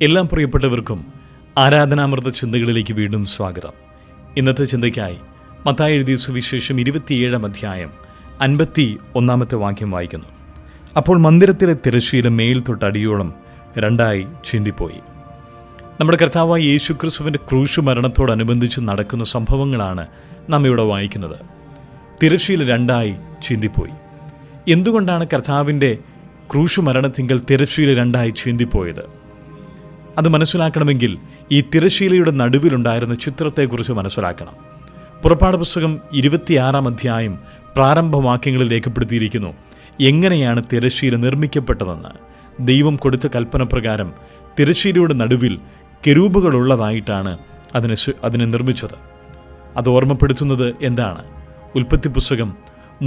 എല്ലാ പ്രിയപ്പെട്ടവർക്കും ആരാധനാമൃത ചിന്തകളിലേക്ക് വീണ്ടും സ്വാഗതം. ഇന്നത്തെ ചിന്തയ്ക്കായി മത്തായി എഴുതിയ സുവിശേഷം 27-ാം അധ്യായം 51-ാമത്തെ വാക്യം വായിക്കുന്നു. അപ്പോൾ മന്ദിരത്തിലെ തിരശ്ശീല മേൽ തൊട്ടടിയോളം രണ്ടായി ചീന്തിപ്പോയി. നമ്മുടെ കർത്താവായ യേശുക്രിസ്തുവിൻ്റെ ക്രൂശ് മരണത്തോടനുബന്ധിച്ച് നടക്കുന്ന സംഭവങ്ങളാണ് നാം ഇവിടെ വായിക്കുന്നത്. തിരശ്ശീല രണ്ടായി ചീന്തിപ്പോയി. എന്തുകൊണ്ടാണ് കർത്താവിൻ്റെ ക്രൂശ് മരണത്തിങ്കൽ തിരശ്ശീല രണ്ടായി ചീന്തിപ്പോയത്? അത് മനസ്സിലാക്കണമെങ്കിൽ ഈ തിരശ്ശീലയുടെ നടുവിലുണ്ടായിരുന്ന ചിത്രത്തെക്കുറിച്ച് മനസ്സിലാക്കണം. പുറപ്പാട് പുസ്തകം 26-ാം അധ്യായം പ്രാരംഭവാക്യങ്ങളിൽ രേഖപ്പെടുത്തിയിരിക്കുന്നു എങ്ങനെയാണ് തിരശ്ശീല നിർമ്മിക്കപ്പെട്ടതെന്ന്. ദൈവം കൊടുത്ത കൽപ്പന പ്രകാരം തിരശ്ശീലയുടെ നടുവിൽ കെരൂബുകളുള്ളതായിട്ടാണ് അതിനെ നിർമ്മിച്ചത്. അത് ഓർമ്മപ്പെടുത്തുന്നത് എന്താണ്? ഉൽപ്പത്തി പുസ്തകം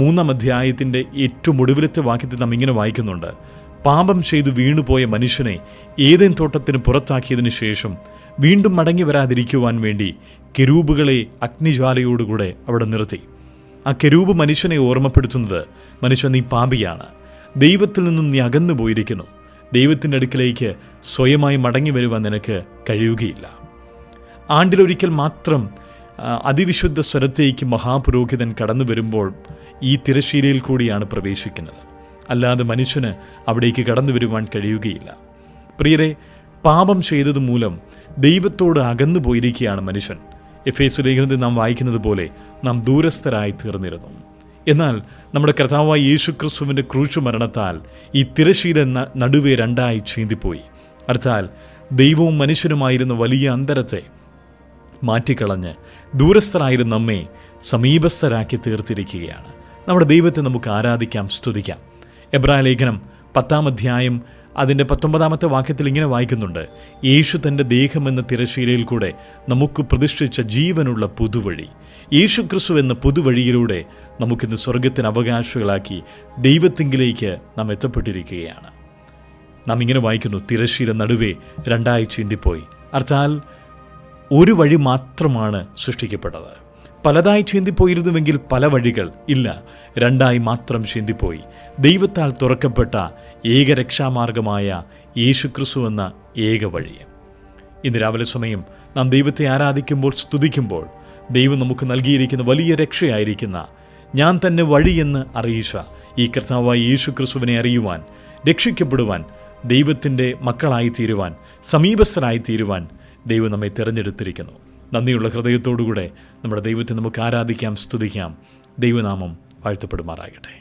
3-ാം അധ്യായത്തിൻ്റെ ഏറ്റവും ഒടുവിലത്തെ വാക്യത്തിൽ നാം ഇങ്ങനെ വായിക്കുന്നുണ്ട്: പാപം ചെയ്തു വീണുപോയ മനുഷ്യനെ ഏദെൻ തോട്ടത്തിന് പുറത്താക്കിയതിനു ശേഷം വീണ്ടും മടങ്ങി വരാതിരിക്കുവാൻ വേണ്ടി കെരൂബുകളെ അഗ്നിജ്വാലയോടുകൂടെ അവിടെ നിർത്തി. ആ കെരൂബ് മനുഷ്യനെ ഓർമ്മപ്പെടുത്തുന്നത്, മനുഷ്യൻ നീ പാപിയാണ്, ദൈവത്തിൽ നിന്നും നീ അകന്നു പോയിരിക്കുന്നു, ദൈവത്തിൻ്റെ അടുക്കിലേക്ക് സ്വയമായി മടങ്ങി വരുവാൻ നിനക്ക് കഴിയുകയില്ല. ആണ്ടിലൊരിക്കൽ മാത്രം അതിവിശുദ്ധ സ്ഥലത്തേക്ക് മഹാപുരോഹിതൻ കടന്നു വരുമ്പോൾ ഈ തിരശ്ശീലയിൽ കൂടിയാണ് പ്രവേശിക്കുന്നത്. അല്ലാതെ മനുഷ്യന് അവിടേക്ക് കടന്നു വരുവാൻ കഴിയുകയില്ല. പ്രിയരെ, പാപം ചെയ്തത് മൂലം ദൈവത്തോട് അകന്നു പോയിരിക്കുകയാണ് മനുഷ്യൻ. എഫേസ്യ ലേഖനത്തിൽ നാം വായിക്കുന്നത് പോലെ നാം ദൂരസ്ഥരായി തീർന്നിരുന്നു. എന്നാൽ നമ്മുടെ കർത്താവായ യേശുക്രിസ്തുവിൻ്റെ ക്രൂശ് മരണത്താൽ ഈ തിരശ്ശീല നടുവെ രണ്ടായി ചീന്തിപ്പോയി. അർത്ഥാൽ ദൈവവും മനുഷ്യനുമായിരുന്ന വലിയ അന്തരത്തെ മാറ്റിക്കളഞ്ഞ് ദൂരസ്ഥരായിരുന്ന നമ്മെ സമീപസ്ഥരാക്കി തീർത്തിരിക്കുകയാണ്. നമ്മുടെ ദൈവത്തെ നമുക്ക് ആരാധിക്കാം, സ്തുതിക്കാം. എബ്രായ ലേഖനം 10-ാം അധ്യായം അതിൻ്റെ 19-ാമത്തെ വാക്യത്തിൽ ഇങ്ങനെ വായിക്കുന്നുണ്ട്: യേശു തൻ്റെ ദേഹമെന്ന തിരശ്ശീലയിൽ കൂടെ നമുക്ക് പ്രതിഷ്ഠിച്ച ജീവനുള്ള പുതുവഴി, യേശു ക്രിസ്തു എന്ന പുതുവഴിയിലൂടെ നമുക്കിന്ന് സ്വർഗത്തിന് അവകാശികളാക്കി ദൈവത്തിങ്കിലേക്ക് നാം എത്തപ്പെട്ടിരിക്കുകയാണ്. നാം ഇങ്ങനെ വായിക്കുന്നു: തിരശ്ശീല നടുവേ രണ്ടായി ചീന്തിപ്പോയി. അർത്ഥാൽ ഒരു വഴി മാത്രമാണ് സൃഷ്ടിക്കപ്പെട്ടത്. പലതായി ചീന്തിപ്പോയിരുന്നുവെങ്കിൽ പല വഴികൾ ഇല്ല, രണ്ടായി മാത്രം ചീന്തിപ്പോയി. ദൈവത്താൽ തുറക്കപ്പെട്ട ഏക രക്ഷാമാർഗമായ യേശുക്രിസ്തു എന്ന ഏക വഴി. ഇന്ന് രാവിലെ സമയം നാം ദൈവത്തെ ആരാധിക്കുമ്പോൾ, സ്തുതിക്കുമ്പോൾ, ദൈവം നമുക്ക് നൽകിയിരിക്കുന്ന വലിയ രക്ഷയായിരിക്കുന്ന ഞാൻ തന്നെ വഴിയെന്ന് അറിയിച്ച ഈ കർത്താവായ യേശുക്രിസ്തുവിനെ അറിയുവാൻ, രക്ഷിക്കപ്പെടുവാൻ, ദൈവത്തിൻ്റെ മക്കളായി തീരുവാൻ, സമീപസ്ഥരായി തീരുവാൻ ദൈവം നമ്മെ തിരഞ്ഞെടുത്തിരിക്കുന്നു. നന്ദിയുള്ള ഹൃദയത്തോടുകൂടെ നമ്മുടെ ദൈവത്തെ നമുക്ക് ആരാധിക്കാം, സ്തുതിക്കാം. ദൈവനാമം വാഴ്ത്തപ്പെടുമാറാകട്ടെ.